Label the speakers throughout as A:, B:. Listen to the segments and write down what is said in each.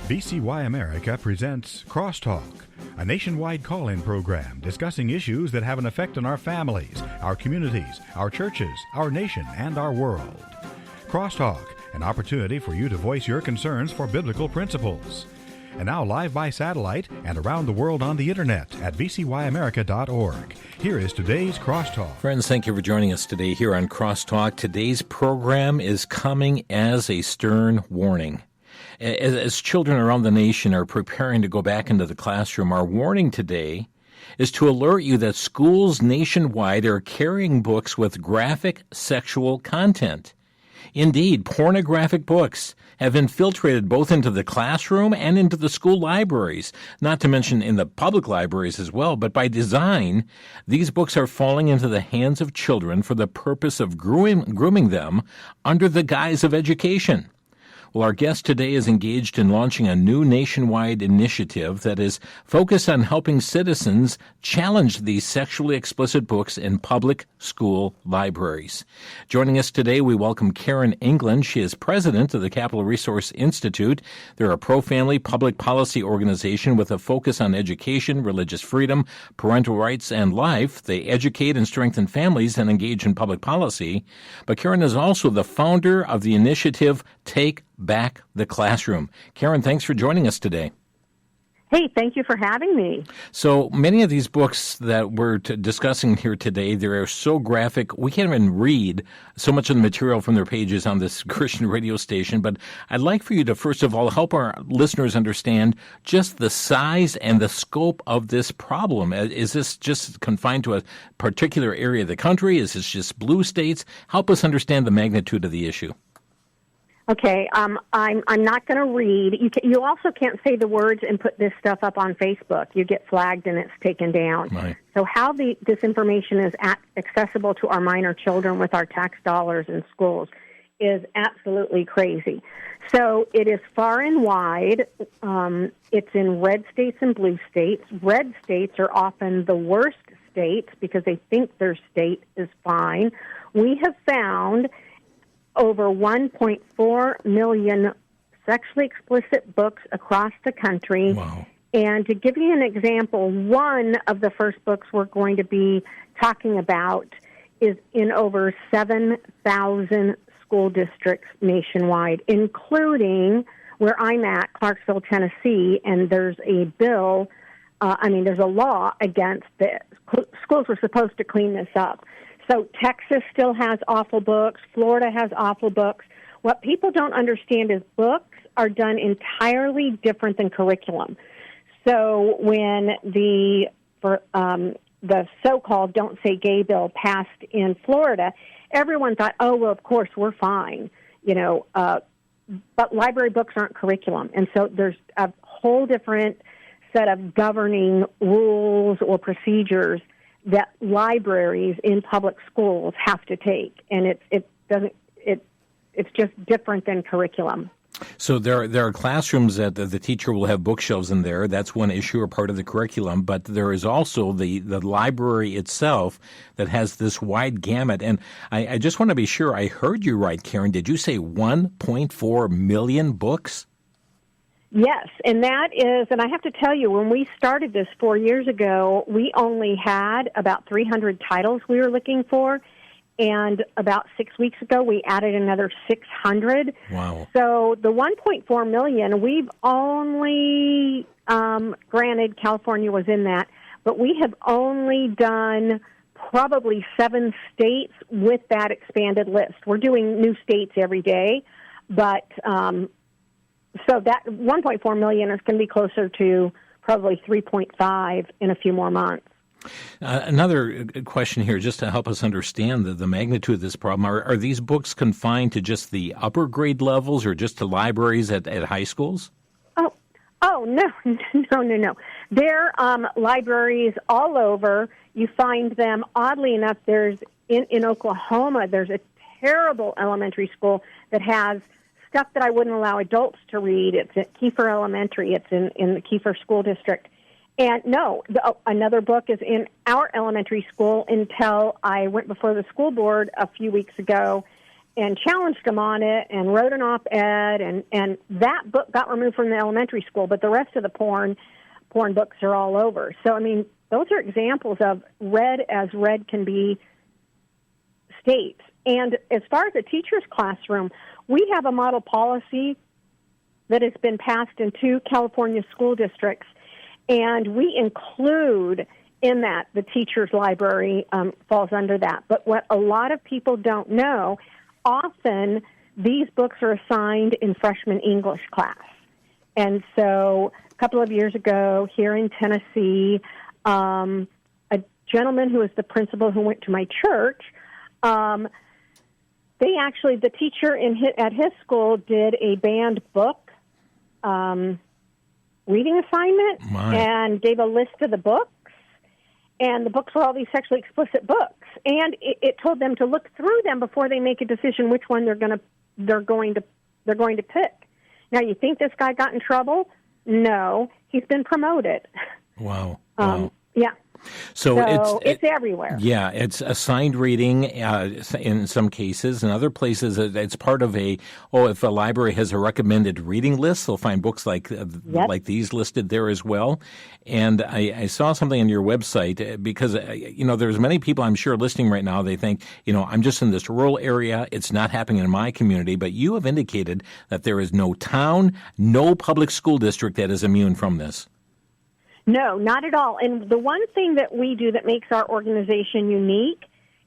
A: VCY America presents Crosstalk, a nationwide call-in program discussing issues that have an effect on our families, our communities, our churches, our nation, and our world. Crosstalk, an opportunity for you to voice your concerns for biblical principles. And now live by satellite and around the world on the internet at vcyamerica.org. Here is today's Crosstalk.
B: Friends, thank you for joining us today here on Crosstalk. Today's program is coming as a stern warning. As children around the nation are preparing to go back into the classroom, our warning today is to alert you that schools nationwide are carrying books with graphic sexual content. Indeed, pornographic books have infiltrated both into the classroom and into the school libraries, not to mention in the public libraries as well. But by design, these books are falling into the hands of children for the purpose of grooming them under the guise of education. Well, our guest today is engaged in launching a new nationwide initiative that is focused on helping citizens challenge these sexually explicit books in public school libraries. Joining us today, we welcome Karen England. She is president of the Capital Resource Institute. They're a pro-family public policy organization with a focus on education, religious freedom, parental rights, and life. They educate and strengthen families and engage in public policy. But Karen is also the founder of the initiative Take Back the Classroom. Karen, thanks for joining us today.
C: Hey, thank you for having me.
B: So many of these books that we're discussing here today, they are so graphic, we can't even read so much of the material from their pages on this Christian radio station. But I'd like for you to, first of all, help our listeners understand just the size and the scope of this problem. Is this just confined to a particular area of the country? Is this just blue states? Help us understand the magnitude of the issue.
C: Okay, I'm not going to read. You also can't say the words and put this stuff up on Facebook. You get flagged and it's taken down.
B: Right.
C: So how this information is accessible to our minor children with our tax dollars in schools is absolutely crazy. So it is far and wide. It's in red states and blue states. Red states are often the worst states because they think their state is fine. We have found over 1.4 million sexually explicit books across the country.
B: Wow.
C: And to give you an example, one of the first books we're going to be talking about is in over 7,000 school districts nationwide, including where I'm at, Clarksville, Tennessee, and there's a bill, there's a law against this. Schools were supposed to clean this up. So Texas still has awful books. Florida has awful books. What people don't understand is books are done entirely different than curriculum. So when the so-called Don't Say Gay bill passed in Florida, everyone thought, oh, well, of course, we're fine, but library books aren't curriculum. And so there's a whole different set of governing rules or procedures that libraries in public schools have to take, and it's just different than curriculum.
B: So there are classrooms that the teacher will have bookshelves in there. That's one issue or part of the curriculum. But there is also the library itself that has this wide gamut. And I just want to be sure I heard you right, Karen. Did you say 1.4 million books?
C: Yes, and that is, and I have to tell you, when we started this 4 years ago, we only had about 300 titles we were looking for, and about 6 weeks ago, we added another 600.
B: Wow.
C: So the 1.4 million, we've only, granted, California was in that, but we have only done probably 7 states with that expanded list. We're doing new states every day, but so that 1.4 million is going to be closer to probably 3.5 in a few more months.
B: Another question here, just to help us understand the magnitude of this problem. Are these books confined to just the upper grade levels or just to libraries at high schools?
C: Oh, no. They're libraries all over. You find them, oddly enough, there's in Oklahoma, there's a terrible elementary school that has stuff that I wouldn't allow adults to read. It's at Kiefer Elementary. It's in the Kiefer School District. And no, another book is in our elementary school until I went before the school board a few weeks ago and challenged them on it and wrote an op-ed, and that book got removed from the elementary school, but the rest of the porn books are all over. So, I mean, those are examples of read as read can be states. And as far as a teacher's classroom, we have a model policy that has been passed in 2 California school districts, and we include in that the teacher's library falls under that. But what a lot of people don't know, often these books are assigned in freshman English class. And so a couple of years ago here in Tennessee, a gentleman who was the principal who went to my church, the teacher at his school did a banned book reading assignment and gave a list of the books. And the books were all these sexually explicit books. And it told them to look through them before they make a decision which one they're going to pick. Now, you think this guy got in trouble? No, he's been promoted.
B: Wow.
C: Yeah.
B: So
C: it's everywhere.
B: Yeah, it's assigned reading in some cases. In other places, it's part of if a library has a recommended reading list, they'll find books like these listed there as well. And I saw something on your website because, there's many people I'm sure listening right now, they think, I'm just in this rural area. It's not happening in my community. But you have indicated that there is no town, no public school district that is immune from this.
C: No, not at all. And the one thing that we do that makes our organization unique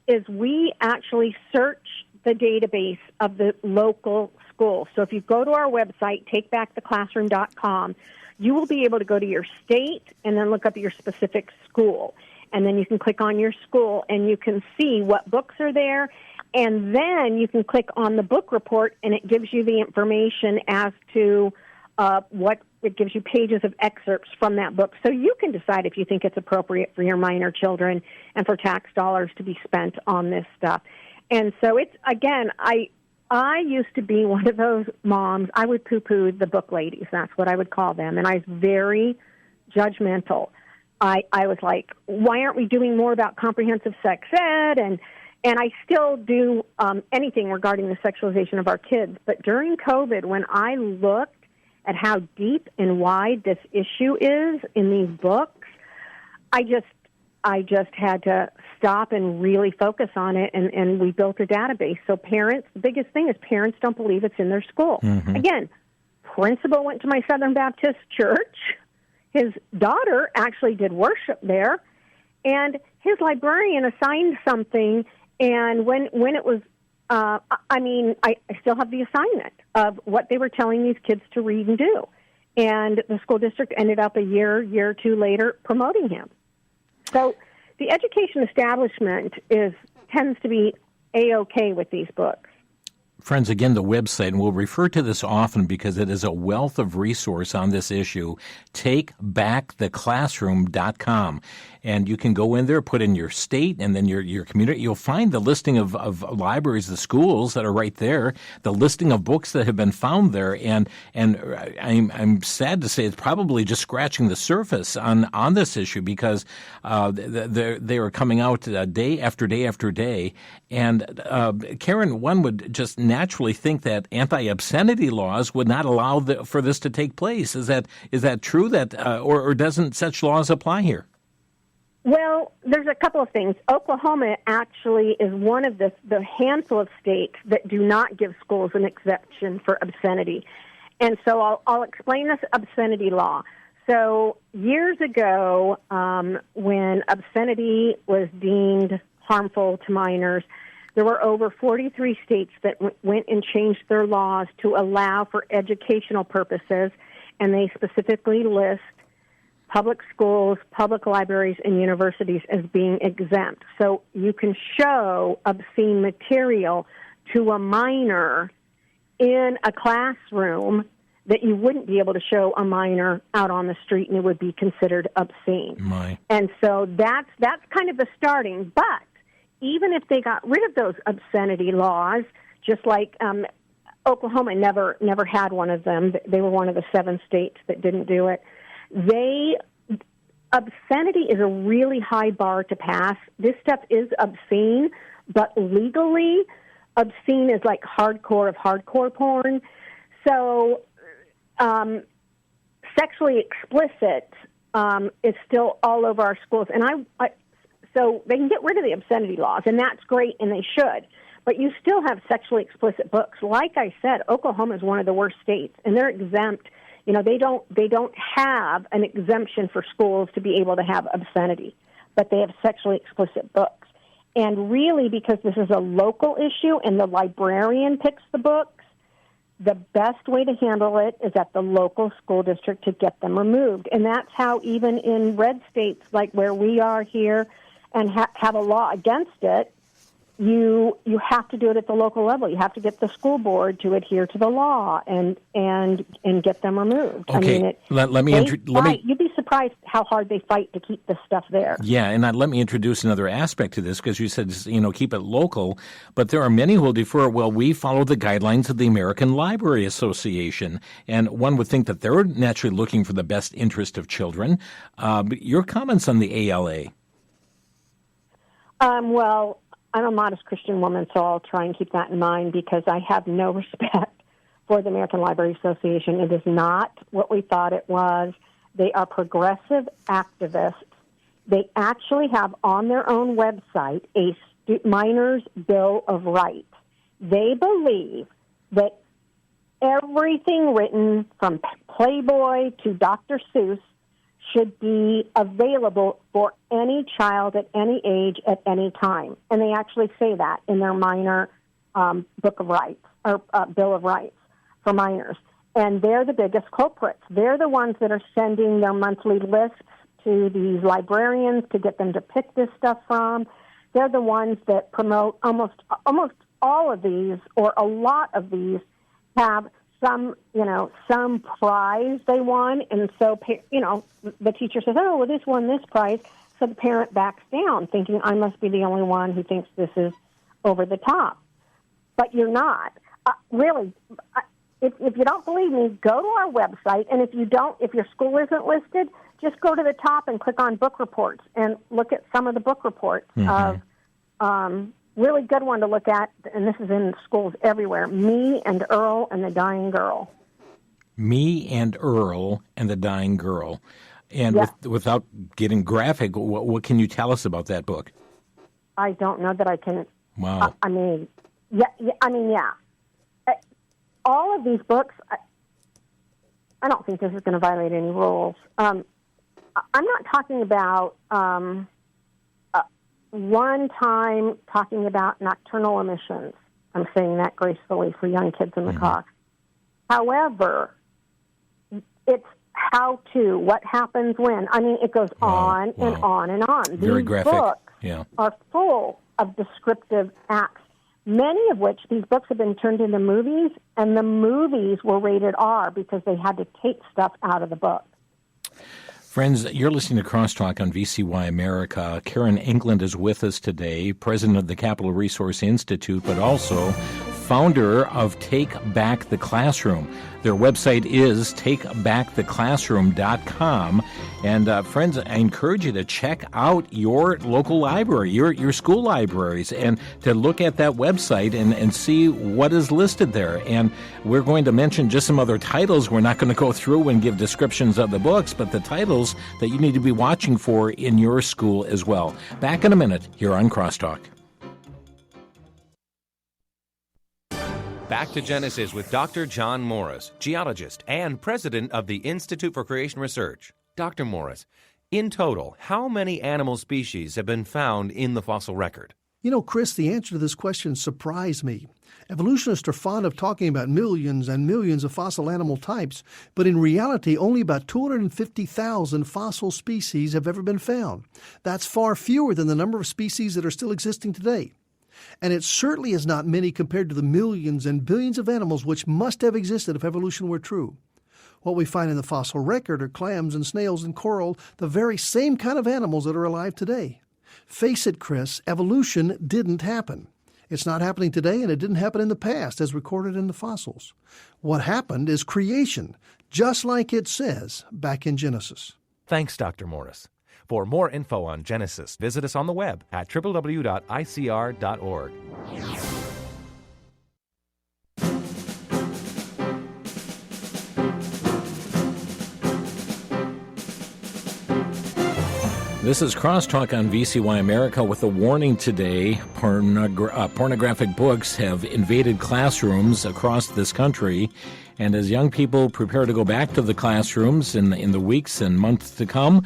C: is we actually search the database of the local school. So if you go to our website, takebacktheclassroom.com, you will be able to go to your state and then look up your specific school. And then you can click on your school and you can see what books are there. And then you can click on the book report and it gives you the information as to it gives you pages of excerpts from that book. So you can decide if you think it's appropriate for your minor children and for tax dollars to be spent on this stuff. And so it's, again, I used to be one of those moms. I would poo-poo the book ladies. That's what I would call them. And I was very judgmental. I was like, why aren't we doing more about comprehensive sex ed? And I still do anything regarding the sexualization of our kids. But during COVID, when I looked at how deep and wide this issue is in these books, I just had to stop and really focus on it, and we built a database. So parents, the biggest thing is parents don't believe it's in their school. Mm-hmm. Again, principal went to my Southern Baptist church. His daughter actually did worship there, and his librarian assigned something, and when it was I still have the assignment of what they were telling these kids to read and do. And the school district ended up a year or two later promoting him. So the education establishment tends to be A-OK with these books.
B: Friends, again, the website, and we'll refer to this often because it is a wealth of resource on this issue, takebacktheclassroom.com. And you can go in there, put in your state and then your community. You'll find the listing of libraries, the schools that are right there, the listing of books that have been found there. And I'm sad to say it's probably just scratching the surface on this issue because they are coming out day after day after day. And Karen, one would just naturally think that anti-obscenity laws would not allow for this to take place. Is that true? That or doesn't such laws apply here?
C: Well, there's a couple of things. Oklahoma actually is one of the handful of states that do not give schools an exception for obscenity. And so I'll explain this obscenity law. So years ago, when obscenity was deemed harmful to minors, there were over 43 states that went and changed their laws to allow for educational purposes, and they specifically list public schools, public libraries, and universities as being exempt. So you can show obscene material to a minor in a classroom that you wouldn't be able to show a minor out on the street, and it would be considered obscene. And so that's kind of the starting. But even if they got rid of those obscenity laws, just like Oklahoma never had one of them. They were one of the 7 states that didn't do it. Obscenity is a really high bar to pass. This stuff is obscene, but legally, obscene is like hardcore of hardcore porn. So sexually explicit is still all over our schools. And so they can get rid of the obscenity laws, and that's great, and they should. But you still have sexually explicit books. Like I said, Oklahoma is one of the worst states, and they're exempt. You know, they don't have an exemption for schools to be able to have obscenity, but they have sexually explicit books. And really, because this is a local issue and the librarian picks the books, the best way to handle it is at the local school district to get them removed. And that's how even in red states like where we are here and have a law against it, you have to do it at the local level. You have to get the school board to adhere to the law and get them removed.
B: Okay,
C: I mean, you'd be surprised how hard they fight to keep this stuff there.
B: Yeah, and let me introduce another aspect to this, because you said, keep it local, but there are many who will defer, well, we follow the guidelines of the American Library Association, and one would think that they're naturally looking for the best interest of children. Your comments on the ALA?
C: Well, I'm a modest Christian woman, so I'll try and keep that in mind because I have no respect for the American Library Association. It is not what we thought it was. They are progressive activists. They actually have on their own website a minor's Bill of Rights. They believe that everything written from Playboy to Dr. Seuss should be available for any child at any age at any time. And they actually say that in their minor Book of Rights, or Bill of Rights for minors. And they're the biggest culprits. They're the ones that are sending their monthly lists to these librarians to get them to pick this stuff from. They're the ones that promote almost all of these, or a lot of these, have some prize they won, and so, the teacher says, oh, well, this won this prize, so the parent backs down, thinking, I must be the only one who thinks this is over the top. But you're not. Really, if you don't believe me, go to our website, and if your school isn't listed, just go to the top and click on book reports and look at some of the book reports of really good one to look at, and this is in schools everywhere, Me and Earl and the Dying Girl.
B: Me and Earl and the Dying Girl. And without getting graphic, what can you tell us about that book?
C: I don't know that I can.
B: Wow.
C: Yeah. All of these books, I don't think this is going to violate any rules. I'm not talking about one time talking about nocturnal emissions. I'm saying that gracefully for young kids in the car. However, it's how to, what happens when. I mean, it goes on and on and on.
B: Very
C: These
B: graphic.
C: books
B: Yeah.
C: are full of descriptive acts, many of which these books have been turned into movies, and the movies were rated R because they had to take stuff out of the book.
B: Friends, you're listening to Crosstalk on VCY America. Karen England is with us today, president of the Capital Resource Institute, but also founder of Take Back the Classroom. Their website is takebacktheclassroom.com. And friends, I encourage you to check out your local library, your school libraries, and to look at that website and see what is listed there. And we're going to mention just some other titles. We're not going to go through and give descriptions of the books, but the titles that you need to be watching for in your school as well. Back in a minute here on Crosstalk.
D: Back to Genesis with Dr. John Morris, geologist and president of the Institute for Creation Research. Dr. Morris, in total, how many animal species have been found in the fossil record?
E: You know, Chris, the answer to this question surprised me. Evolutionists are fond of talking about millions and millions of fossil animal types, but in reality, only about 250,000 fossil species have ever been found. That's far fewer than the number of species that are still existing today. And it certainly is not many compared to the millions and billions of animals which must have existed if evolution were true. What we find in the fossil record are clams and snails and coral, the very same kind of animals that are alive today. Face it, Chris, evolution didn't happen. It's not happening today, and it didn't happen in the past, as recorded in the fossils. What happened is creation, just like it says back in Genesis.
D: Thanks, Dr. Morris. For more info on Genesis, visit us on the web at www.icr.org.
B: This is Crosstalk on VCY America with a warning today. Pornographic books have invaded classrooms across this country. And as young people prepare to go back to the classrooms in the weeks and months to come,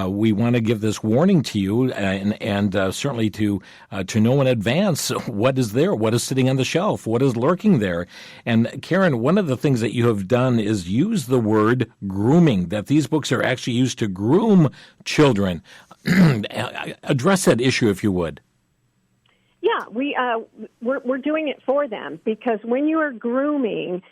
B: we want to give this warning to you and certainly to know in advance what is there, what is sitting on the shelf, what is lurking there. And Karen, one of the things that you have done is use the word grooming, that these books are actually used to groom children. Address that issue, if you would.
C: Yeah, we're doing it for them, because when you are grooming,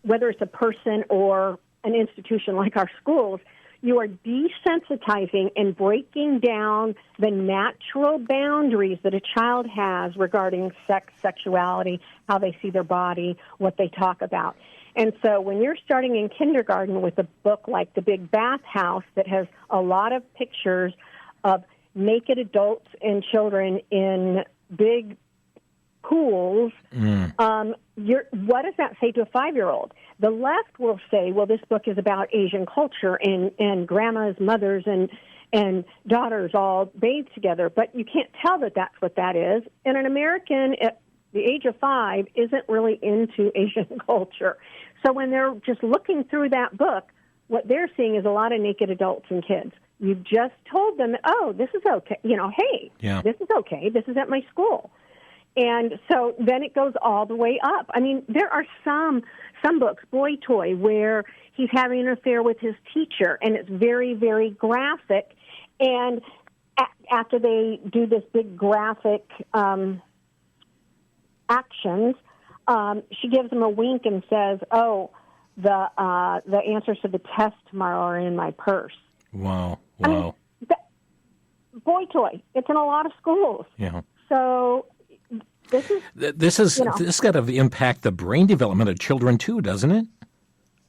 C: whether it's a person or an institution like our schools, you are desensitizing and breaking down the natural boundaries that a child has regarding sex, sexuality, how they see their body, what they talk about. And so when you're starting in kindergarten with a book like The Big Bath House that has a lot of pictures of naked adults and children in big pools, what does that say to a 5-year-old? The left will say, well, this book is about Asian culture and grandmas, mothers, and daughters all bathed together. But you can't tell that that's what that is. And an American at the age of 5 isn't really into Asian culture. So when they're just looking through that book, what they're seeing is a lot of naked adults and kids. You've just told them, oh, this is okay. Hey, This is okay. This is at my school. And so then it goes all the way up. I mean, there are some books, Boy Toy, where he's having an affair with his teacher, and it's very, very graphic. And after they do this big graphic actions, she gives him a wink and says, "Oh, the answers to the test tomorrow are in my purse."
B: Wow.
C: I mean, Boy Toy. It's in a lot of schools.
B: Yeah.
C: So
B: this got to impact the brain development of children too, doesn't it?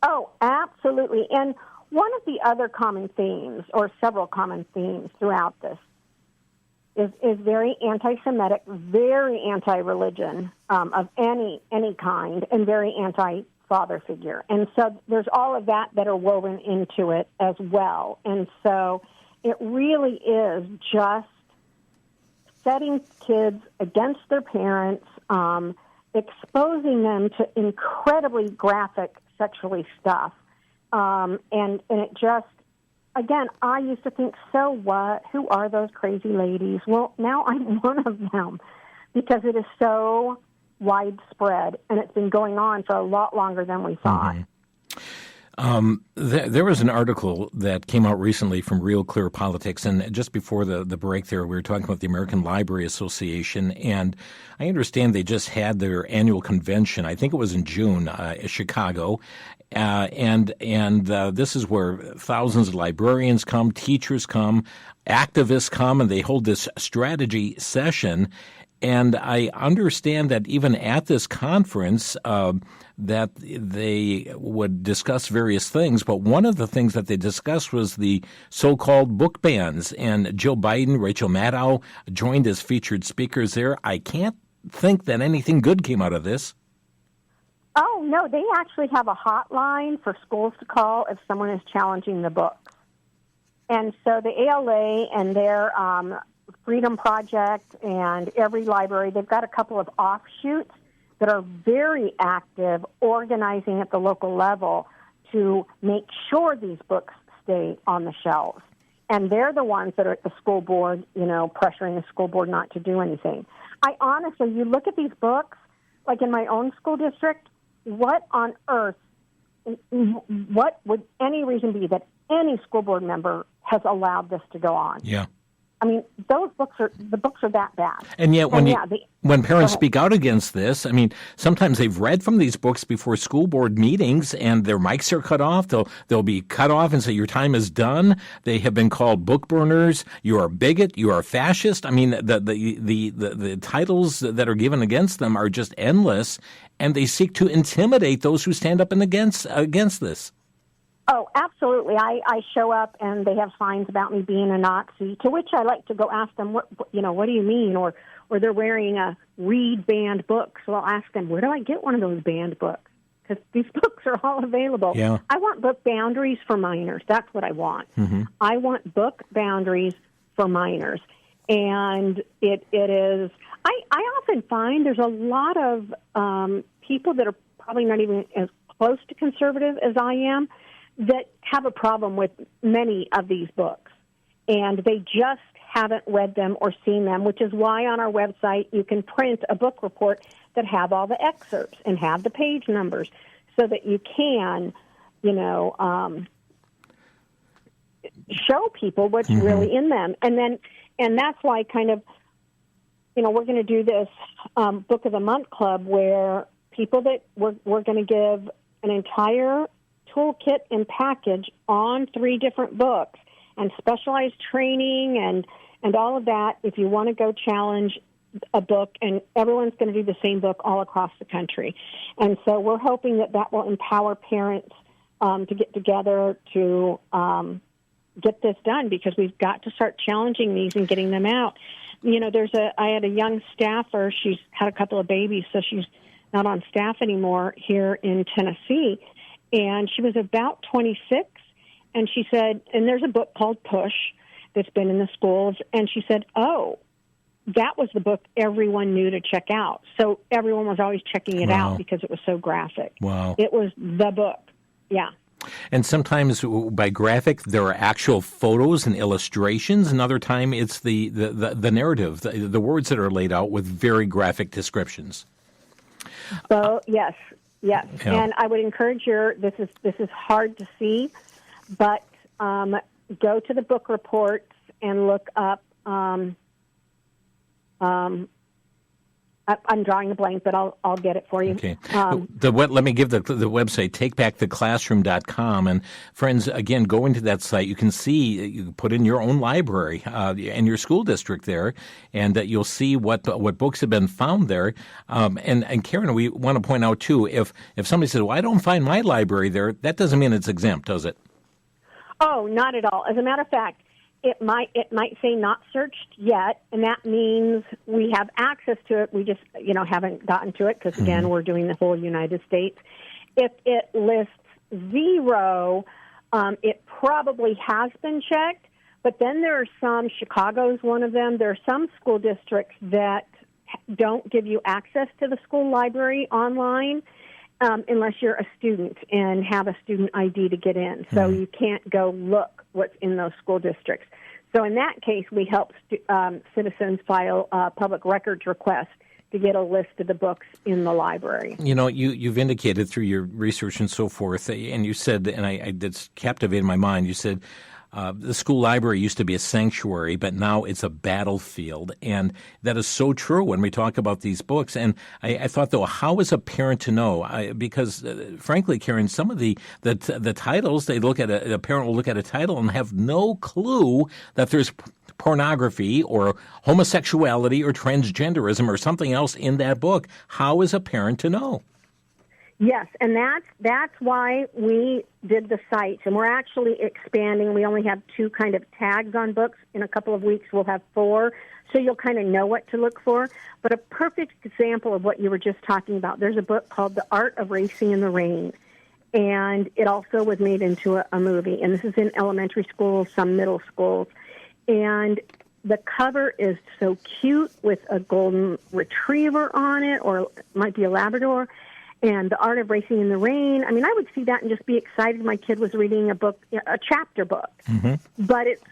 C: Oh, absolutely. And one of the other common themes, or several common themes throughout this, is very anti-Semitic, very anti-religion of any kind, and very anti-father figure. And so there's all of that are woven into it as well. And so it really is just setting kids against their parents, exposing them to incredibly graphic sexually stuff. And it just, again, I used to think, so what? Who are those crazy ladies? Well, now I'm one of them, because it is so widespread, and it's been going on for a lot longer than we thought.
B: Mm-hmm. There was an article that came out recently from Real Clear Politics, and just before the break there, we were talking about the American Library Association, and I understand they just had their annual convention. I think it was in June, in Chicago, and this is where thousands of librarians come, teachers come, activists come, and they hold this strategy session. And I understand that even at this conference, that they would discuss various things, but one of the things that they discussed was the so-called book bans. And Joe Biden, Rachel Maddow joined as featured speakers there. I can't think that anything good came out of this.
C: Oh, no, they actually have a hotline for schools to call if someone is challenging the books. And so the ALA and their Freedom Project and every library, they've got a couple of offshoots that are very active, organizing at the local level to make sure these books stay on the shelves. And they're the ones that are at the school board, pressuring the school board not to do anything. I honestly, you look at these books, like in my own school district, what on earth, what would any reason be that any school board member has allowed this to go on?
B: Yeah.
C: I mean, the books are that bad.
B: And yet when parents speak out against this, I mean, sometimes they've read from these books before school board meetings and their mics are cut off. They'll be cut off and say, your time is done. They have been called book burners. You are a bigot. You are a fascist. I mean, the titles that are given against them are just endless, and they seek to intimidate those who stand up and against this.
C: Oh, absolutely. I show up and they have signs about me being a Nazi, to which I like to go ask them, what do you mean? Or they're wearing a read banned book. So I'll ask them, where do I get one of those banned books? because these books are all available.
B: Yeah.
C: I want book boundaries for minors. That's what I want.
B: Mm-hmm.
C: I want book boundaries for minors. And it is, I often find there's a lot of people that are probably not even as close to conservative as I am that have a problem with many of these books. And they just haven't read them or seen them, which is why on our website you can print a book report that have all the excerpts and have the page numbers so that you can, show people what's really in them. And that's why kind of, we're going to do this Book of the Month Club where people that we're going to give an entire toolkit and package on 3 different books and specialized training and all of that if you want to go challenge a book, and everyone's going to do the same book all across the country. And so we're hoping that will empower parents to get together to get this done, because we've got to start challenging these and getting them out. I had a young staffer. She's had a couple of babies, so she's not on staff anymore here in Tennessee. And she was about 26, and she said, and there's a book called Push that's been in the schools, and she said, oh, that was the book everyone knew to check out. So everyone was always checking it out because it was so graphic.
B: Wow.
C: It was the book. Yeah.
B: And sometimes by graphic, there are actual photos and illustrations. Another time, it's the narrative, the words that are laid out with very graphic descriptions.
C: So yes.
B: Yeah.
C: And I would encourage this is hard to see, but go to the book reports and look up. I'm drawing a blank, but I'll get it for you.
B: Okay. Let me give the website, takebacktheclassroom.com. And friends, again, go into that site. You can see, you put in your own library and your school district there, and you'll see what books have been found there. And Karen, we want to point out, too, if somebody says, well, I don't find my library there, that doesn't mean it's exempt, does it?
C: Oh, not at all. As a matter of fact, it might say not searched yet, and that means we have access to it. We just, haven't gotten to it because, again, we're doing the whole United States. If it lists 0, it probably has been checked, but then there are some, Chicago's one of them, there are some school districts that don't give you access to the school library online unless you're a student and have a student ID to get in. So you can't go look what's in those school districts. So in that case, we help citizens file a public records request to get a list of the books in the library.
B: You've indicated through your research and so forth, and you said, and that's captivated my mind, you said the school library used to be a sanctuary, but now it's a battlefield. And that is so true when we talk about these books. And I thought, though, how is a parent to know? Because, frankly, Karen, some of the titles, a parent will look at a title and have no clue that there's pornography or homosexuality or transgenderism or something else in that book. How is a parent to know?
C: Yes, and that's why we did the site, and we're actually expanding. We only have 2 kind of tags on books. In a couple of weeks, we'll have 4, so you'll kind of know what to look for. But a perfect example of what you were just talking about, there's a book called The Art of Racing in the Rain, and it also was made into a movie. And this is in elementary schools, some middle schools. And the cover is so cute with a golden retriever on it, or it might be a Labrador. And The Art of Racing in the Rain. I mean, I would see that and just be excited. My kid was reading a book, a chapter book. Mm-hmm. But it's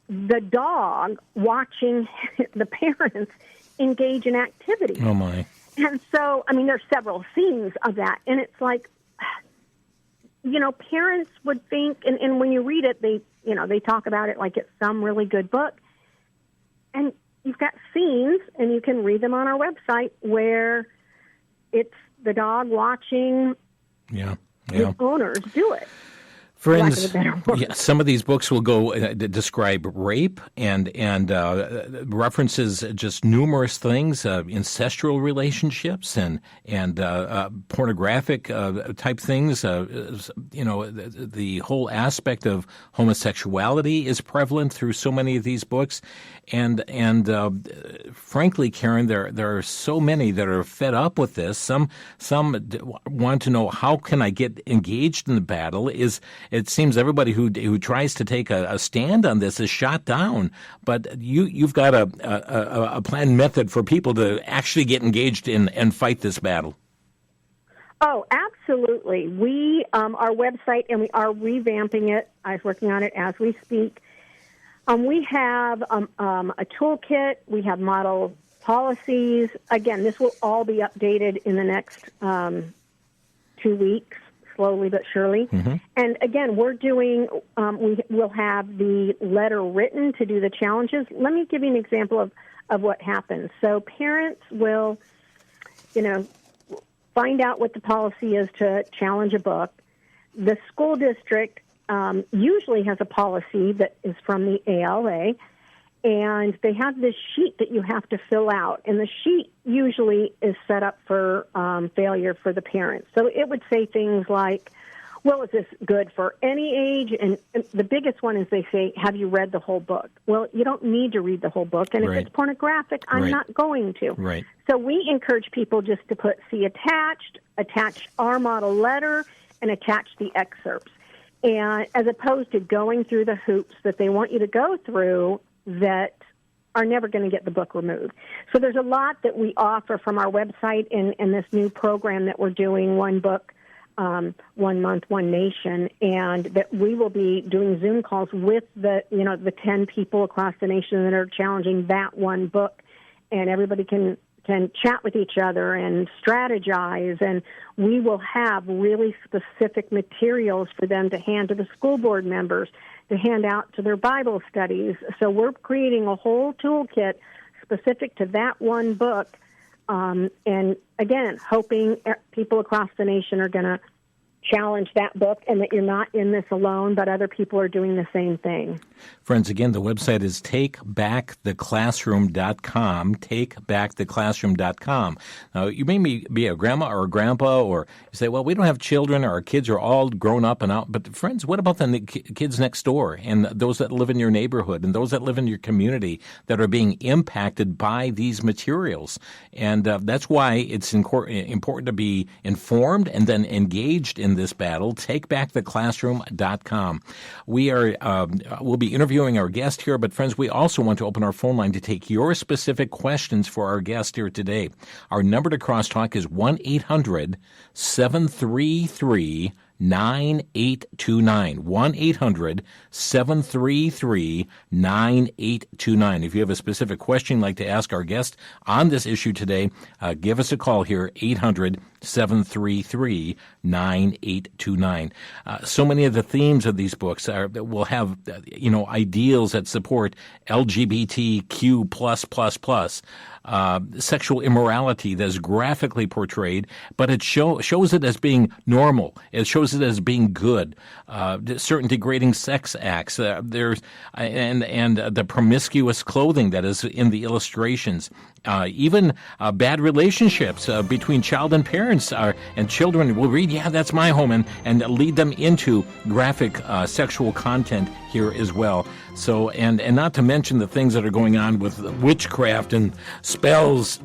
C: the dog watching the parents engage in activity.
B: Oh, my.
C: And so, I mean, there's several scenes of that. And it's like, parents would think, and when you read it, they talk about it like it's some really good book. And you've got scenes, and you can read them on our website, where it's the dog watching his owners do it.
B: Friends,
C: lack of a better word.
B: yeah, some of these books will go describe rape and references just numerous things, ancestral relationships and pornographic type things. The whole aspect of homosexuality is prevalent through so many of these books, and frankly, Karen, there are so many that are fed up with this. Some want to know, how can I get engaged in the battle? It seems everybody who tries to take a stand on this is shot down. But you've got a planned method for people to actually get engaged in and fight this battle.
C: Oh, absolutely. We, our website, and we are revamping it. I was working on it as we speak. We have a toolkit. We have model policies. Again, this will all be updated in the next 2 weeks, slowly but surely. Mm-hmm. And again, we're doing, we'll have the letter written to do the challenges. Let me give you an example of what happens. So parents will, find out what the policy is to challenge a book. The school district usually has a policy that is from the ALA, and they have this sheet that you have to fill out, and the sheet usually is set up for failure for the parents. So it would say things like, well, is this good for any age? And the biggest one is they say, have you read the whole book? Well, you don't need to read the whole book, and if it's pornographic, I'm not going to.
B: Right.
C: So we encourage people just to put see attached, attach our model letter, and attach the excerpts. And as opposed to going through the hoops that they want you to go through that are never going to get the book removed. So there's a lot that we offer from our website and this new program that we're doing, One Book, 1 Month, One Nation, and that we will be doing Zoom calls with the 10 people across the nation that are challenging that one book, and everybody can chat with each other and strategize, and we will have really specific materials for them to hand to the school board members, to hand out to their Bible studies. So we're creating a whole toolkit specific to that one book, and again, hoping people across the nation are going to challenge that book, and that you're not in this alone, but other people are doing the same thing.
B: Friends, again, the website is takebacktheclassroom.com, takebacktheclassroom.com. Now, you may be a grandma or a grandpa, or you say, well, we don't have children, or our kids are all grown up and out. But, friends, what about the kids next door and those that live in your neighborhood and those that live in your community that are being impacted by these materials? And that's why it's important to be informed and then engaged in this battle. Takebacktheclassroom.com. We'll be interviewing our guest here, but friends, we also want to open our phone line to take your specific questions for our guest here today. Our number to Crosstalk is 1-800-733-9829. 1-800-733-9829. If you have a specific question you'd like to ask our guest on this issue today, give us a call here, 800-733-9829. So many of the themes of these books will have, ideals that support LGBTQ+++. Sexual immorality that is graphically portrayed, but it shows it as being normal. It shows it as being good. Certain degrading sex acts. There's the promiscuous clothing that is in the illustrations. Even bad relationships between child and parents and children will read, yeah, that's my home, and lead them into graphic sexual content here as well. So, and not to mention the things that are going on with witchcraft and spells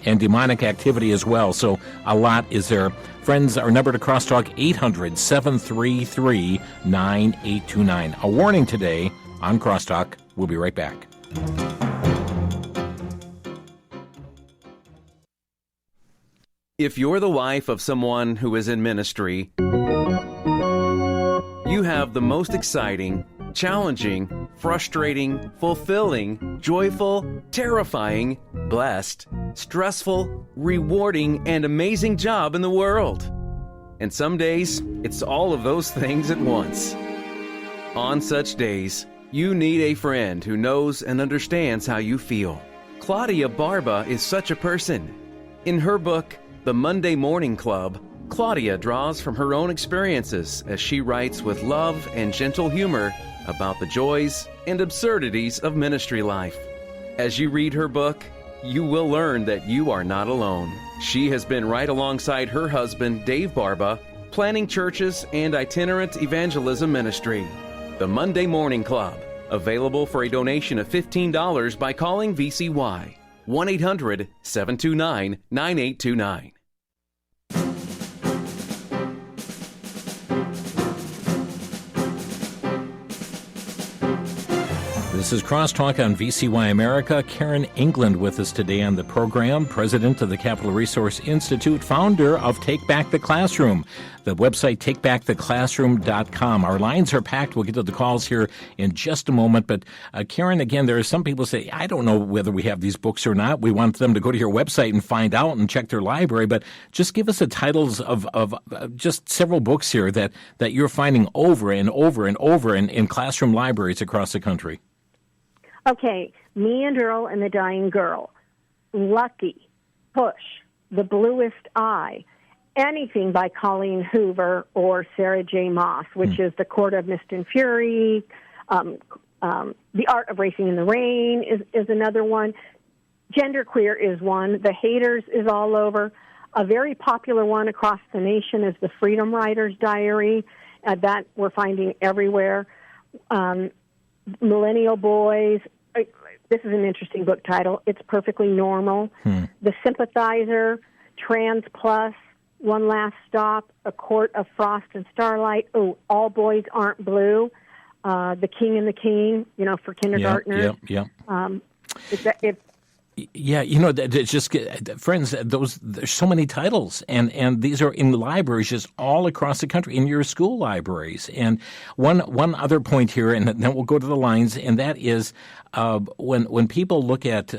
B: and demonic activity as well. So a lot is there. Friends, our number to Crosstalk, 800-733-9829. A warning today on Crosstalk. We'll be right back.
D: If you're the wife of someone who is in ministry, you have the most exciting, challenging, frustrating, fulfilling, joyful, terrifying, blessed, stressful, rewarding, and amazing job in the world. And some days, it's all of those things at once. On such days, you need a friend who knows and understands how you feel. Claudia Barba is such a person. In her book, The Monday Morning Club,
F: Claudia draws from her own experiences as she writes with love and gentle humor about the joys and absurdities of ministry life. As you read her book, you will learn that you are not alone. She has been right alongside her husband, Dave Barba, planning churches and itinerant evangelism ministry. The Monday Morning Club, available for a donation of $15 by calling VCY, 1-800-729-9829.
B: This is Crosstalk on VCY America. Karen England with us today on the program, president of the Capital Resource Institute, founder of Take Back the Classroom, the website takebacktheclassroom.com. Our lines are packed. We'll get to the calls here in just a moment. But Karen, again, there are some people say, I don't know whether we have these books or not. We want them to go to your website and find out and check their library. But just give us the titles of just several books here that you're finding over and over and over in classroom libraries across the country.
C: Okay, Me and Earl and the Dying Girl, Lucky, Push, The Bluest Eye, anything by Colleen Hoover or Sarah J. Maas, which is The Court of Mist and Fury, The Art of Racing in the Rain is another one. Genderqueer is one. The Haters is all over. A very popular one across the nation is The Freedom Writer's Diary. That we're finding everywhere. Millennial Boys. This is an interesting book title. It's Perfectly Normal. The Sympathizer, Trans Plus, One Last Stop, A Court of Frost and Starlight. Oh, All Boys Aren't Blue. The King and the King, for kindergartners.
B: Yeah.
C: Yeah,
B: it's just friends. There's so many titles, and these are in libraries just all across the country, in your school libraries. And one other point here, and then we'll go to the lines, and that is when people look at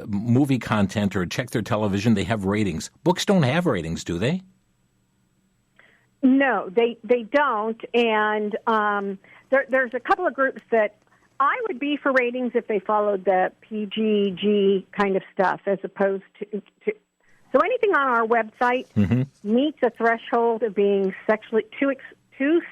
B: movie content or check their television, they have ratings. Books don't have ratings, do they?
C: No, they don't. And there's a couple of groups that I would be for ratings if they followed the PGG kind of stuff, as opposed to so anything on our website meets a threshold of being too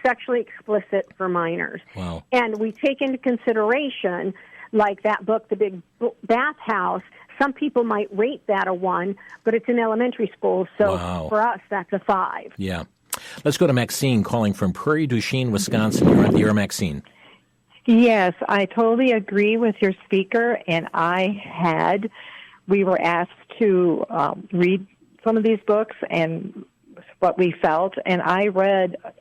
C: sexually explicit for minors.
B: Wow. And
C: we take into consideration, like that book, The Big Bathhouse. Some people might rate that a 1, but it's in elementary school, so for us, that's a 5.
B: Yeah. Let's go to Maxine calling from Prairie du Chien, Wisconsin. You're on the air, Maxine.
G: Yes, I totally agree with your speaker, and we were asked to read some of these books and what we felt, and I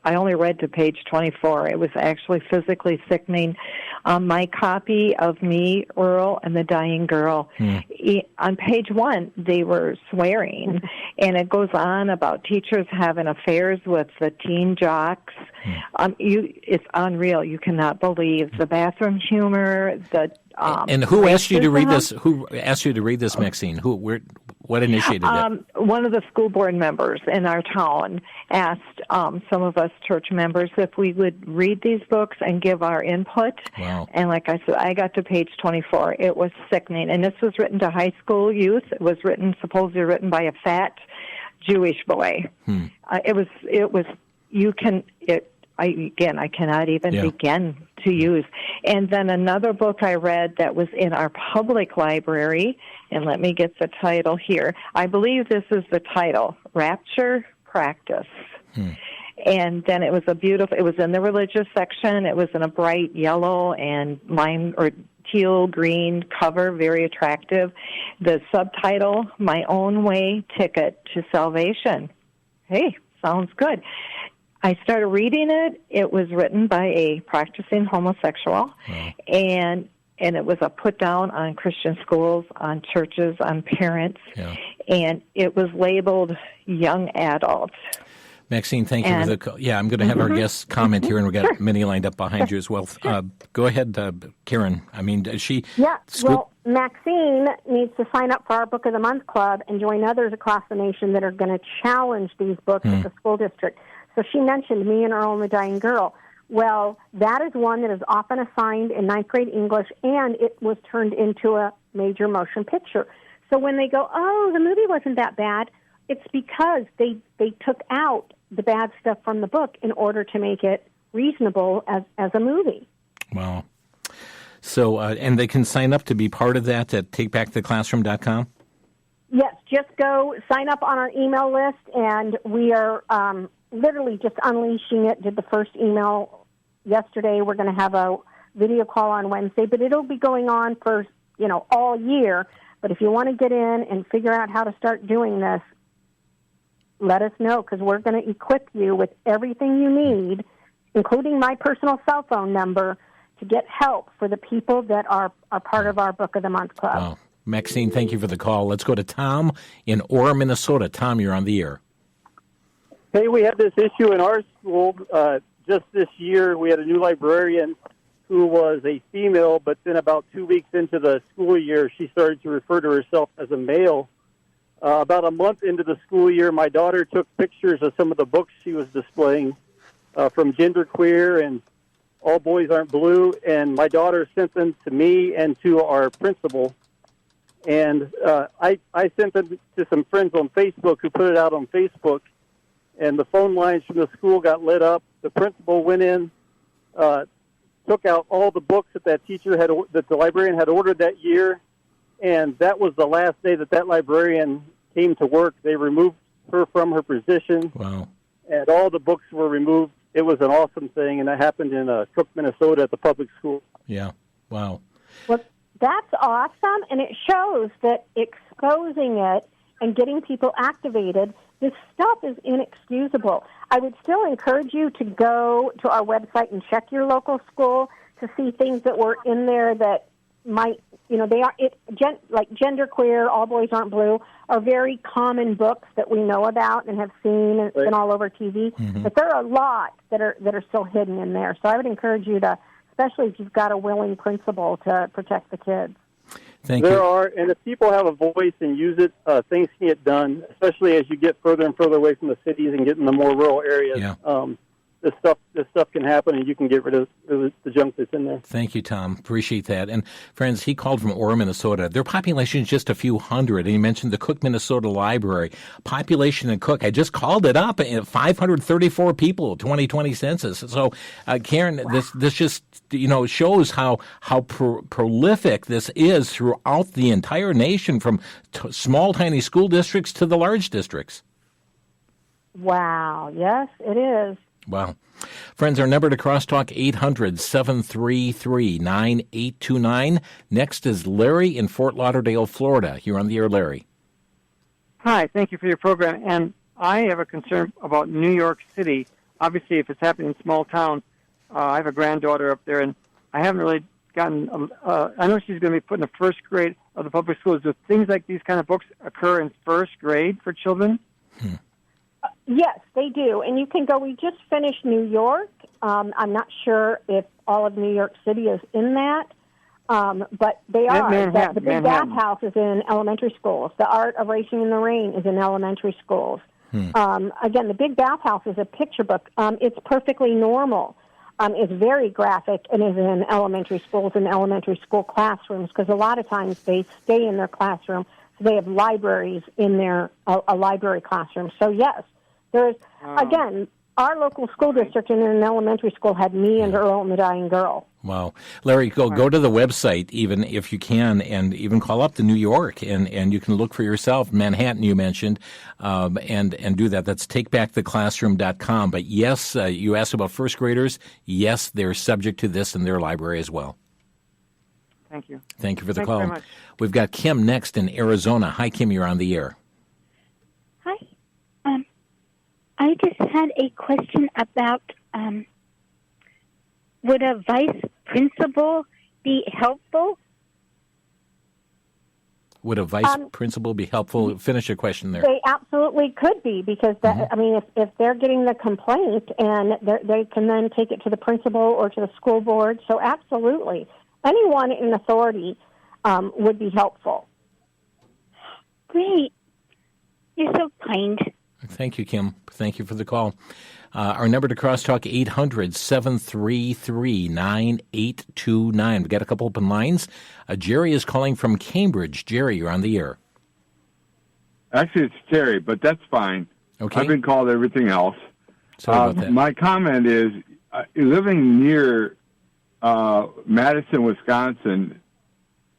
G: only read to page 24. It was actually physically sickening. My copy of Me, Earl, and the Dying Girl, on page 1, they were swearing, and it goes on about teachers having affairs with the teen jocks. It's unreal. You cannot believe the bathroom humor.
B: And who asked you to read this? Who asked you to read this, Maxine? What initiated it?
G: One of the school board members in our town asked some of us church members if we would read these books and give our input.
B: Wow.
G: And like I said, I got to page 24. It was sickening. And this was written to high school youth. It was supposedly written by a fat Jewish boy. It was. I cannot even begin to use. And then another book I read that was in our public library, and let me get the title here. I believe this is the title, Rapture Practice. And then it was it was in the religious section. It was in a bright yellow and lime or teal green cover, very attractive. The subtitle, My Own Way Ticket to Salvation. Hey, sounds good. I started reading it. It was written by a practicing homosexual, and it was a put down on Christian schools, on churches, on parents, and it was labeled young adult.
B: Maxine, thank you for the call. Yeah, I'm going to have our guests comment here, and we've got many lined up behind you as well. Go ahead, Karen. I mean,
C: well, Maxine needs to sign up for our Book of the Month Club and join others across the nation that are going to challenge these books at the school district. So she mentioned Me and Earl and the Dying Girl. Well, that is one that is often assigned in 9th grade English, and it was turned into a major motion picture. So when they go, oh, the movie wasn't that bad, it's because they took out the bad stuff from the book in order to make it reasonable as a movie.
B: Wow. So, and they can sign up to be part of that at takebacktheclassroom.com?
C: Yes, just go sign up on our email list, and we are literally just unleashing it. Did the first email yesterday. We're going to have a video call on Wednesday, but it'll be going on for, all year. But if you want to get in and figure out how to start doing this, let us know, because we're going to equip you with everything you need, including my personal cell phone number, to get help for the people that are part of our Book of the Month Club.
B: Wow. Maxine, thank you for the call. Let's go to Tom in Orem, Minnesota. Tom, you're on the air.
H: Hey, we had this issue in our school just this year. We had a new librarian who was a female, but then about 2 weeks into the school year, she started to refer to herself as a male. About a month into the school year, my daughter took pictures of some of the books she was displaying from Genderqueer and All Boys Aren't Blue, and my daughter sent them to me and to our principal. And I sent them to some friends on Facebook who put it out on Facebook, and the phone lines from the school got lit up. The principal went in, took out all the books that that the librarian had ordered that year, and that was the last day that librarian came to work. They removed her from her position.
B: Wow.
H: And all the books were removed. It was an awesome thing, and that happened in Cook, Minnesota at the public school.
B: Yeah. Wow.
C: Well, that's awesome, and it shows that exposing it and getting people activated, this stuff is inexcusable. I would still encourage you to go to our website and check your local school to see things that were in there that might, like Genderqueer, All Boys Aren't Blue, are very common books that we know about and have seen, and it's been all over TV. Mm-hmm. But there are a lot that are still hidden in there. So I would encourage you to, especially if you've got a willing principal, to protect the kids.
B: Thank you.
H: There are, and if people have a voice and use it, things can get done, especially as you get further and further away from the cities and get in the more rural areas.
B: Yeah.
H: This stuff can happen, and you can get rid of the junk that's in there.
B: Thank you, Tom. Appreciate that. And friends, he called from Orem, Minnesota. Their population is just a few hundred. And he mentioned the Cook, Minnesota Library. Population in Cook, I just called it up, 534 people, 2020 census. So, Karen, this just shows how prolific this is throughout the entire nation, from small, tiny school districts to the large districts.
C: Wow. Yes, it is.
B: Wow. Friends, our number to Crosstalk, 800-733-9829. Next is Larry in Fort Lauderdale, Florida. You're on the air, Larry.
I: Hi, thank you for your program. And I have a concern about New York City. Obviously, if it's happening in small town, I have a granddaughter up there, and I haven't really gotten, I know she's going to be put in the first grade of the public schools. Do things like these kind of books occur in first grade for children?
C: Yes, they do. And you can go, we just finished New York. I'm not sure if all of New York City is in that, but they are. The Big Bathhouse is in elementary schools. The Art of Racing in the Rain is in elementary schools. Again, the Big Bathhouse is a picture book. It's perfectly normal. It's very graphic and is in elementary schools and elementary school classrooms, because a lot of times they stay in their classroom. So they have libraries in their a library classroom. So, yes. There's, again, our local school district in an elementary school had Me and Earl and the Dying Girl.
B: Wow. Larry, go to the website, even if you can, and even call up to New York, and you can look for yourself. Manhattan, you mentioned, and do that. That's takebacktheclassroom.com. But yes, you asked about first graders. Yes, they're subject to this in their library as well.
I: Thank you.
B: Thank you for the
I: Thanks
B: call.
I: very much.
B: We've got Kim next in Arizona. Hi, Kim, you're on the air.
J: Hi. I just had a question about would a vice principal be helpful?
B: Would a vice principal be helpful? Finish your question there.
C: They absolutely could be, because if they're getting the complaint, and they can then take it to the principal or to the school board. So absolutely, anyone in authority would be helpful.
J: Great. You're so kind.
B: Thank you, Kim. Thank you for the call. Our number to Crosstalk, 800-733-9829. We've got a couple open lines. Jerry is calling from Cambridge. Jerry, you're on the air.
K: Actually, it's Terry, but that's fine.
B: Okay.
K: I've been called everything else.
B: Sorry about that.
K: My comment is, living near Madison, Wisconsin,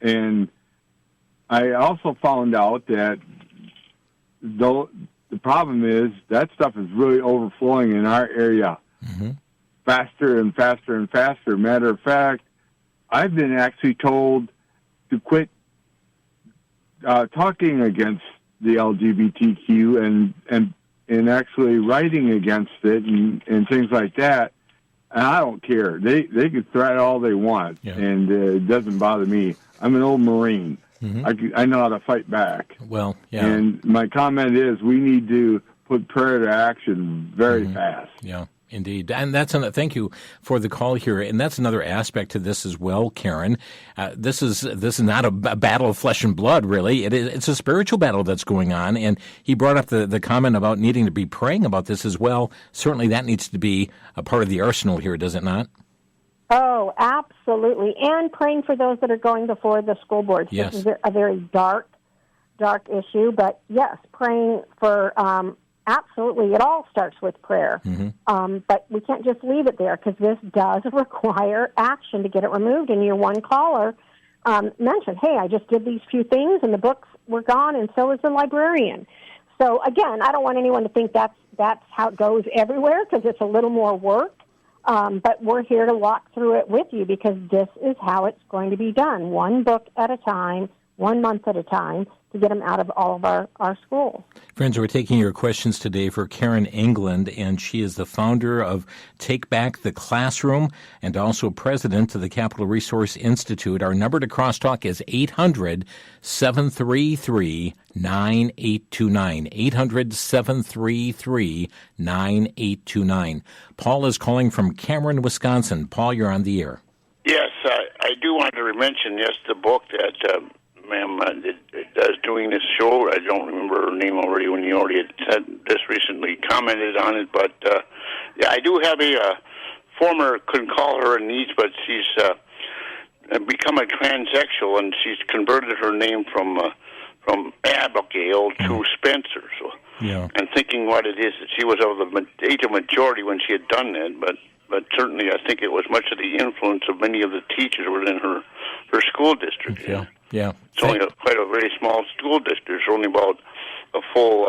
K: and I also found out that the problem is that stuff is really overflowing in our area faster and faster and faster. Matter of fact, I've been actually told to quit talking against the LGBTQ and actually writing against it and things like that. And I don't care. They can threat all they want, and it doesn't bother me. I'm an old Marine. I know how to fight back.
B: Well, yeah.
K: And my comment is we need to put prayer to action very fast.
B: Yeah. Indeed. And thank you for the call here. And that's another aspect to this as well, Karen. This is not a battle of flesh and blood, really. It's a spiritual battle that's going on. And he brought up the comment about needing to be praying about this as well. Certainly that needs to be a part of the arsenal here, does it not?
C: Oh, absolutely. And praying for those that are going before the school boards.
B: Yes.
C: This is a very dark issue. But yes, praying for absolutely, it all starts with prayer. But we can't just leave it there because this does require action to get it removed. And your one caller mentioned, hey, I just did these few things and the books were gone, and so is the librarian. So, again, I don't want anyone to think that's how it goes everywhere because it's a little more work. But we're here to walk through it with you because this is how it's going to be done, one book at a time, 1 month at a time, to get them out of all of our schools.
B: Friends, we're taking your questions today for Karen England, and she is the founder of Take Back the Classroom and also president of the Capital Resource Institute. Our number to Crosstalk is 800-733-9829, 800-733-9829. Paul is calling from Cameron, Wisconsin. Paul, you're on the air.
L: Yes, I do want to mention, the book that ma'am is doing this show. I don't remember her name already when you already had said this recently, commented on it. But, I do have a former, couldn't call her a niece, but she's become a transsexual, and she's converted her name from Abigail to Spencer. So, and thinking what it is, that she was of the age of majority when she had done that, but certainly I think it was much of the influence of many of the teachers within her school district.
B: Yeah.
L: It's only quite a very small school district. There's only about a full,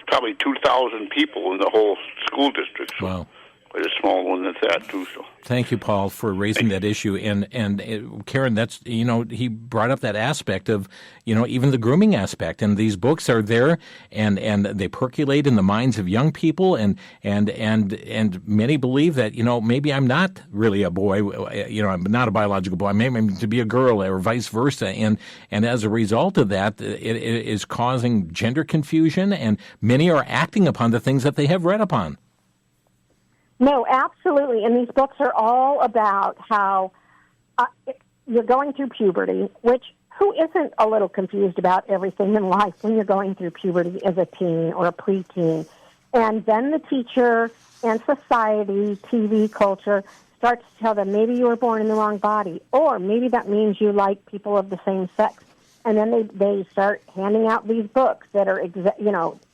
L: probably 2,000 people in the whole school district. So
B: wow.
L: Quite a small one at that, too. So.
B: Thank you, Paul, for raising that issue. And Karen, that's, he brought up that aspect of, even the grooming aspect. And these books are there and they percolate in the minds of young people. And many believe that, maybe I'm not really a boy, I'm not a biological boy. Maybe I'm to be a girl or vice versa. And as a result of that, it is causing gender confusion. And many are acting upon the things that they have read upon.
C: No, absolutely. And these books are all about how you're going through puberty, which who isn't a little confused about everything in life when you're going through puberty as a teen or a preteen? And then the teacher and society, TV culture, starts to tell them maybe you were born in the wrong body, or maybe that means you like people of the same sex. And then they start handing out these books that are,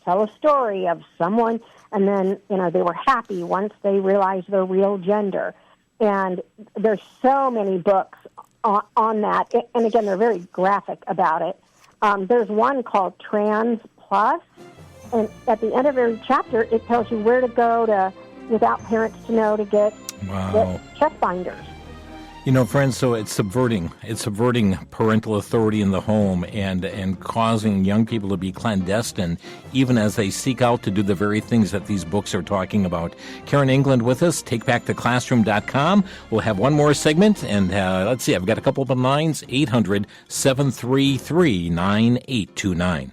C: tell a story of someone, and then, they were happy once they realized their real gender. And there's so many books on that. And again, they're very graphic about it. There's one called Trans Plus, and at the end of every chapter, it tells you where to go without parents to know to get check binders.
B: Friends, so it's subverting parental authority in the home and causing young people to be clandestine, even as they seek out to do the very things that these books are talking about. Karen England with us, takebacktheclassroom.com. We'll have one more segment, and let's see, I've got a couple of lines, 800-733-9829.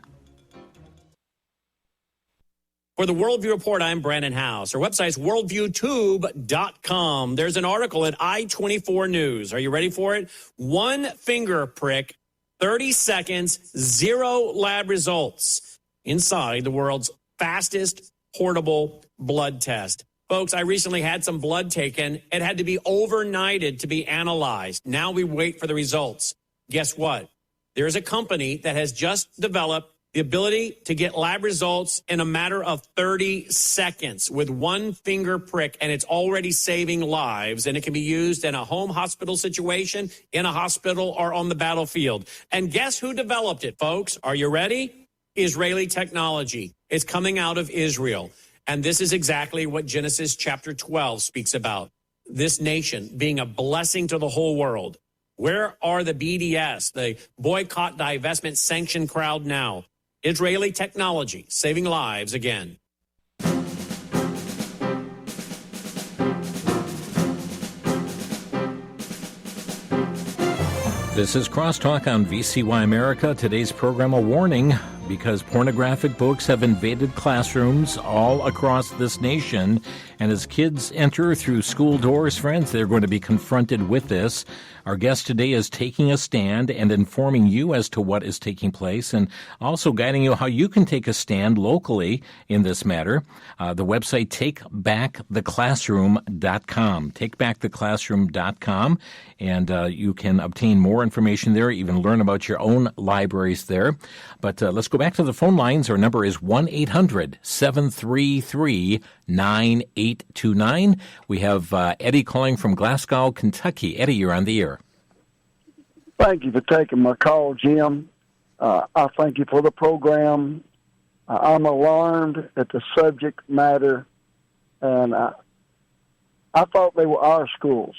M: For the Worldview Report, I'm Brandon House. Our website's worldviewtube.com. There's an article at I-24 News. Are you ready for it? 1 finger prick, 30 seconds, 0 lab results inside the world's fastest portable blood test. Folks, I recently had some blood taken. It had to be overnighted to be analyzed. Now we wait for the results. Guess what? There's a company that has just developed The ability to get lab results in a matter of 30 seconds with one finger prick, and it's already saving lives, and it can be used in a home hospital situation, in a hospital, or on the battlefield. And guess who developed it, folks? Are you ready? Israeli technology. It's coming out of Israel. And this is exactly what Genesis chapter 12 speaks about. This nation being a blessing to the whole world. Where are the BDS, the boycott, divestment, sanction crowd now? Israeli technology saving lives again.
B: This is Crosstalk on VCY America. Today's program, a warning, because pornographic books have invaded classrooms all across this nation. And as kids enter through school doors, friends, they're going to be confronted with this. Our guest today is taking a stand and informing you as to what is taking place, and also guiding you how you can take a stand locally in this matter. The website, takebacktheclassroom.com, takebacktheclassroom.com, and you can obtain more information there, even learn about your own libraries there. But let's go back to the phone lines. Our number is 1-800-733-9829. We have Eddie calling from Glasgow, Kentucky. Eddie, you're on the air.
N: Thank you for taking my call, Jim. I thank you for the program. I'm alarmed at the subject matter, and I thought they were our schools.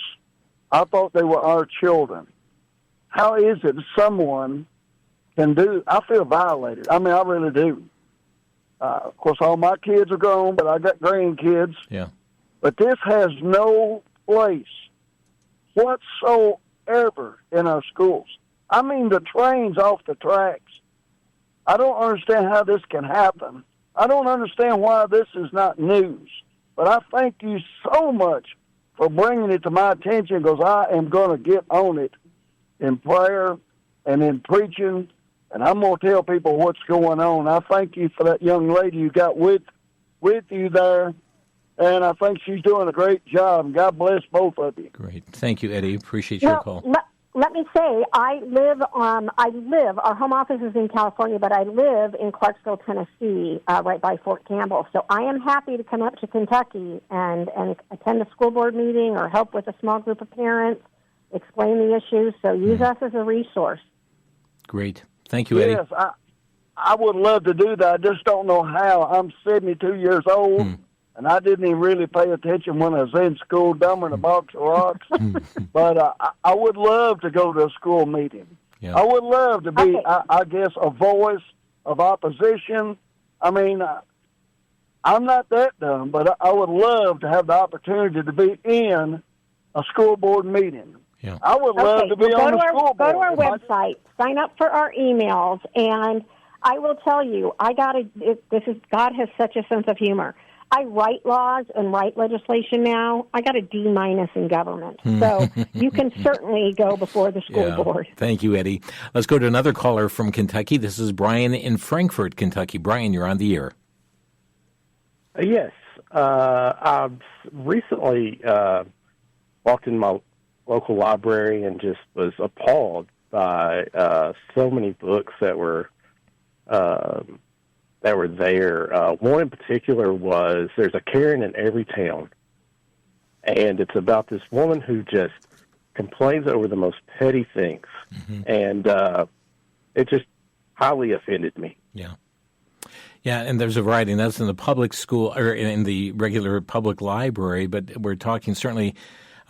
N: I thought they were our children. How is it someone can do? I feel violated. I mean, I really do. Of course, all my kids are grown, but I got grandkids.
B: Yeah.
N: But this has no place whatsoever in our schools. I mean, the train's off the tracks. I don't understand how this can happen. I don't understand why this is not news. But I thank you so much for bringing it to my attention, because I am going to get on it in prayer and in preaching, and I'm going to tell people what's going on. I thank you for that young lady you got with you there, and I think she's doing a great job. God bless both of you.
B: Great. Thank you, Eddie. Appreciate your call.
C: Let me say, our home office is in California, but I live in Clarksville, Tennessee, right by Fort Campbell. So I am happy to come up to Kentucky and attend a school board meeting or help with a small group of parents, explain the issues. So use us as a resource.
B: Great. Thank you, Eddie.
N: Yes, I would love to do that. I just don't know how. I'm 72 years old, and I didn't even really pay attention when I was in school, dumber than a box of rocks. But I would love to go to a school meeting. Yeah. I would love to be, I guess, a voice of opposition. I mean, I'm not that dumb, but I would love to have the opportunity to be in a school board meeting.
B: Yeah.
N: I would love to be on the school board.
C: Go to our website, sign up for our emails, and I will tell you, God has such a sense of humor. I write laws and write legislation now. I got a D- in government. So you can certainly go before the school board.
B: Thank you, Eddie. Let's go to another caller from Kentucky. This is Brian in Frankfort, Kentucky. Brian, you're on the air.
O: Yes. I recently walked in my local library and just was appalled by so many books that were there. One in particular was There's a Karen in Every Town, and it's about this woman who just complains over the most petty things, and it just highly offended me.
B: Yeah. Yeah, and there's a variety, and that's in the public school or in the regular public library, but we're talking certainly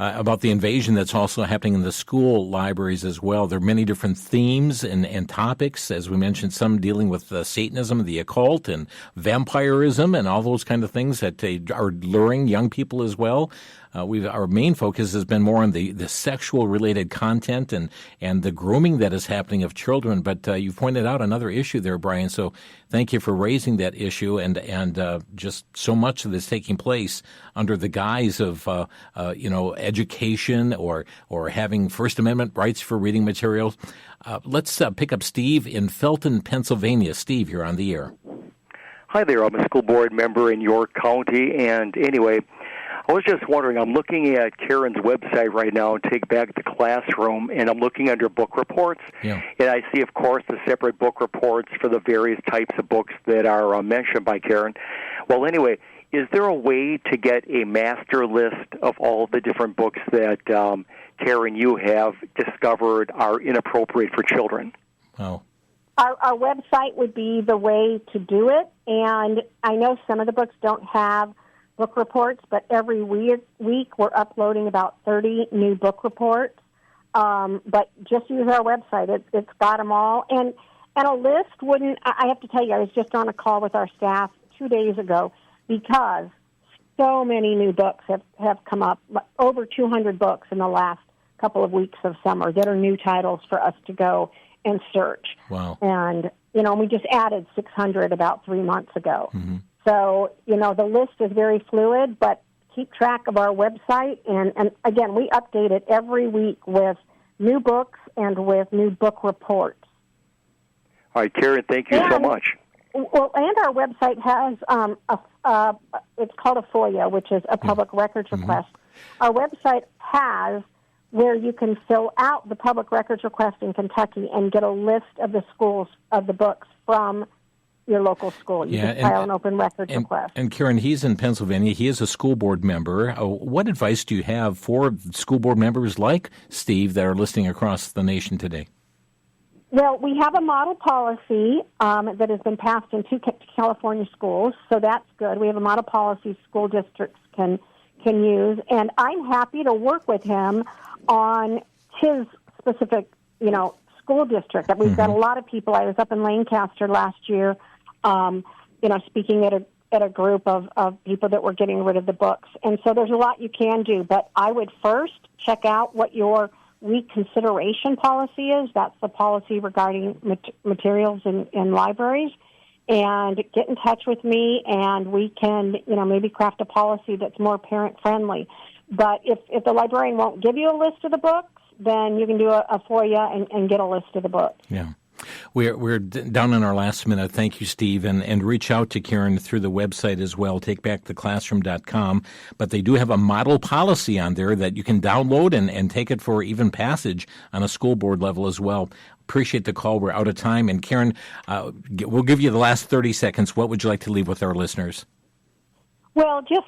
B: about the invasion that's also happening in the school libraries as well. There are many different themes and topics, as we mentioned, some dealing with Satanism, the occult, and vampirism, and all those kind of things that are luring young people as well. Our main focus has been more on the sexual-related content and the grooming that is happening of children. But you pointed out another issue there, Brian. So thank you for raising that issue and just so much that is taking place under the guise of education or having First Amendment rights for reading materials. Let's pick up Steve in Felton, Pennsylvania. Steve, you're on the air.
P: Hi there. I'm a school board member in York County, and anyway, I was just wondering, I'm looking at Karen's website right now, Take Back the Classroom, and I'm looking under book reports.
B: Yeah.
P: And I see, of course, the separate book reports for the various types of books that are mentioned by Karen. Well, anyway, is there a way to get a master list of all the different books that, Karen, you have discovered are inappropriate for children?
B: Oh.
C: Our website would be the way to do it, and I know some of the books don't have book reports, but every week we're uploading about 30 new book reports. But just use our website; it's got them all. And a list wouldn't. I have to tell you, I was just on a call with our staff 2 days ago because so many new books have come up, over 200 books in the last couple of weeks of summer that are new titles for us to go and search.
B: Wow.
C: And, we just added 600 about 3 months ago.
B: Mm-hmm.
C: So, the list is very fluid, but keep track of our website. And again, we update it every week with new books and with new book reports.
P: All right, Karen, thank you so much.
C: Well, and our website has it's called a FOIA, which is a public records request. Our website has where you can fill out the public records request in Kentucky and get a list of the schools of the books from your local school. You just file an open records request.
B: And Karen, he's in Pennsylvania. He is a school board member. What advice do you have for school board members like Steve that are listening across the nation today?
C: Well, we have a model policy that has been passed in 2 California schools, so that's good. We have a model policy school districts can use, and I'm happy to work with him on his specific, school district. We've got a lot of people. I was up in Lancaster last year, speaking at a group of people that were getting rid of the books, and so there's a lot you can do. But I would first check out what your reconsideration policy is. That's the policy regarding materials in libraries. And get in touch with me, and we can, maybe craft a policy that's more parent-friendly. But if the librarian won't give you a list of the books, then you can do a FOIA and get a list of the books.
B: Yeah. We're down in our last minute. Thank you, Steve. And reach out to Karen through the website as well, takebacktheclassroom.com. But they do have a model policy on there that you can download and take it for even passage on a school board level as well. Appreciate the call. We're out of time. And Karen, we'll give you the last 30 seconds. What would you like to leave with our listeners?
C: Well, just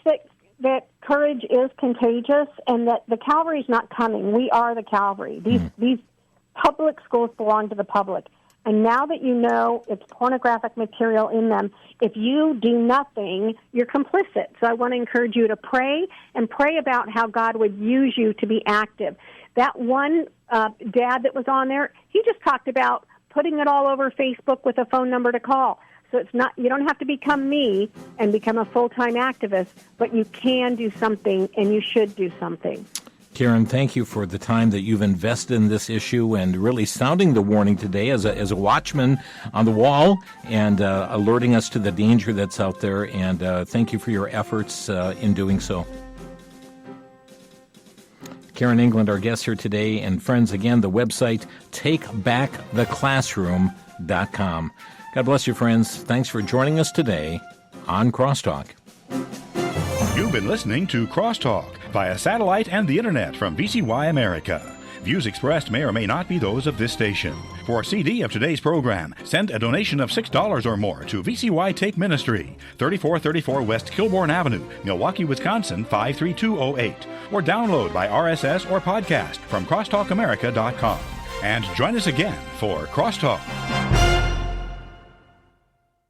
C: that courage is contagious and that the Calvary's not coming. We are the Calvary. These public schools belong to the public. And now that you know it's pornographic material in them, if you do nothing, you're complicit. So I want to encourage you to pray and pray about how God would use you to be active. That one dad that was on there, he just talked about putting it all over Facebook with a phone number to call. So it's not, you don't have to become me and become a full-time activist, but you can do something and you should do something.
B: Karen, thank you for the time that you've invested in this issue and really sounding the warning today as a watchman on the wall and alerting us to the danger that's out there. And thank you for your efforts in doing so. Karen England, our guest here today. And friends, again, the website, takebacktheclassroom.com. God bless you, friends. Thanks for joining us today on Crosstalk.
A: You've been listening to Crosstalk via satellite and the internet from VCY America. Views expressed may or may not be those of this station. For a CD of today's program, send a donation of $6 or more to VCY Take Ministry, 3434 West Kilbourne Avenue, Milwaukee, Wisconsin, 53208, or download by RSS or podcast from crosstalkamerica.com. And join us again for Crosstalk.